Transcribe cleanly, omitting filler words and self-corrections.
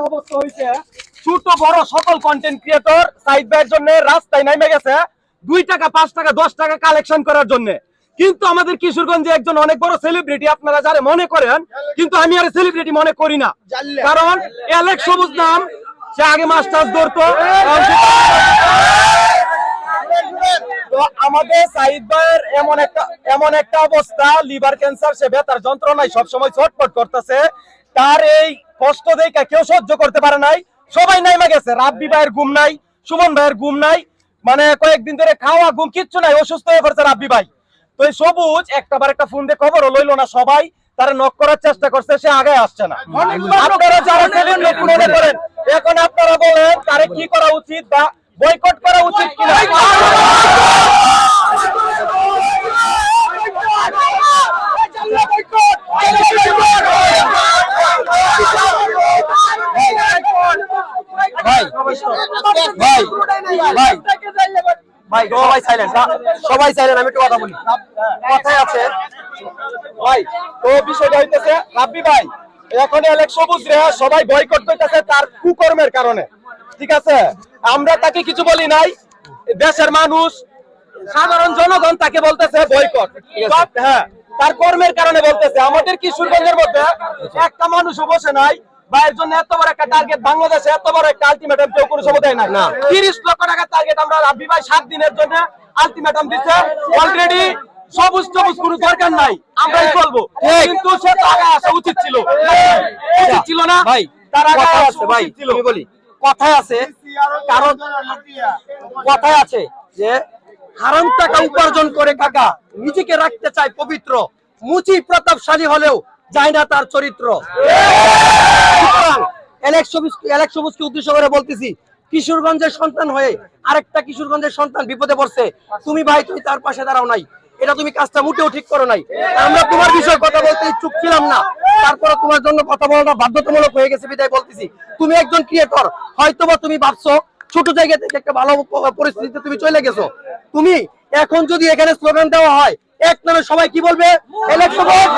অবস্থা হয়েছে, ছোট বড় সকল কন্টেন্ট ক্রিয়েটর সাইড ভাইয়ের জন্য রাস্তায় নেমে গেছে 2 টাকা 5 টাকা 10 টাকা কালেকশন করার জন্য। কিন্তু আমাদের কিশোরগঞ্জে একজন অনেক বড় সেলিব্রিটি আপনারা যারা মনে করেন, কিন্তু আমি আর সেলিব্রিটি মনে করি না। কারণ অ্যালেক্স সবুজ নাম, সে আগে মাস্টার্স ধরতো। তো আমাদের সাইদ ভাইয়ের এমন একটা অবস্থা, লিভার ক্যান্সার, সে ব্যথার যন্ত্রণায় সবসময় ছটফট করতেছে। তার এই কষ্ট দেখে কেউ সহ্য করতে পারে নাই, সবাই নাইমা গেছে। রাব্বি ভাইয়ের ঘুম নাই, সুমন ভাইয়ের ঘুম নাই, মানে কয়েকদিন ধরে খাওয়া ঘুম কিচ্ছু নাই, অসুস্থ হয়ে পড়ছে রাব্বি ভাই। তো এই সবুজ একটাবার একটা ফোন দিয়ে খবরও লইলো না, সবাই তারা নক করার চেষ্টা করছে, সে আগে আসছে না। আপনারা যারা সেলিব্রিটি মনে করেন, এখন আপনারা বলেন তারে কি করা উচিত বা বয়কট করা উচিত কিনা? সবাই সাইলেন্ট, আমি একটু কথা বলি। কথায় আছে ভাই, তো বিষয়টা হইতেছে রাব্বি ভাই এখন অ্যালেক্স সবুজ রে সবাই বয়কট করতেছে তার কুকর্মের কারণে, ঠিক আছে? আমরা তাকে কিছু বলি নাই, দেশের মানুষ সাধারণ জনগণ তাকে বলতেছে বয়কট। হ্যাঁ, তার কর্মের কারণে বলতেছে। আমাদের কিশোরগঞ্জের মধ্যে একটা মানুষও বসে নাই ভাইয়ের জন্য এত বড় একটা টার্গেট, বাংলাদেশে এত বড় একটা আলটিমেটাম কেউ কোনো সময় দেয় না। 30 লক্ষ টাকা টার্গেট আমরা রাব্বি ভাই 7 দিনের জন্য আলটিমেটাম দিচ্ছে। অলরেডি সবুজ সবুজ কোনো দরকার নাই, আমরাই বলবো, কিন্তু সে টাকা আসা উচিত ছিল, উচিত ছিল না ভাই। তার আগে কথা আসা আছে ভাই, উচিত ছিল। আমি বলি কথায় আছে, কারণ কথায় আছে যে হারাম টাকা উপার্জন করে কাকা নিজেকে রাখতে চায় পবিত্র, মুচি প্রতাপশালী হলেও যায় না তার চরিত্র। অ্যালেক্স সবুজকে উদ্দেশ্য করে বলতেছি, কিশোরগঞ্জের সন্তান হয়ে আরেকটা কিশোরগঞ্জের সন্তান বিপদে পড়ছে, তুমি ভাই তুমি তার পাশে দাঁড়াও নাই, এটা তুমি কাজটা মোটেও ঠিক করো নাই। আমরা তোমার বিষয়ে কথা বলতে ইচ্ছুক ছিলাম না, তারপরে তোমার জন্য কথা বলাটা বাধ্যতামূলক হয়ে গেছে বিদায় বলতেছি। তুমি একজন ক্রিয়েটর, হয়তোবা তুমি ভাবছো ছোট জায়গা থেকে একটা ভালো পরিস্থিতিতে তুমি চলে গেছো। তুমি এখন যদি এখানে স্লোগান দেওয়া হয়, এক নামে সবাই কি বলবে? অ্যালেক্স সবুজ।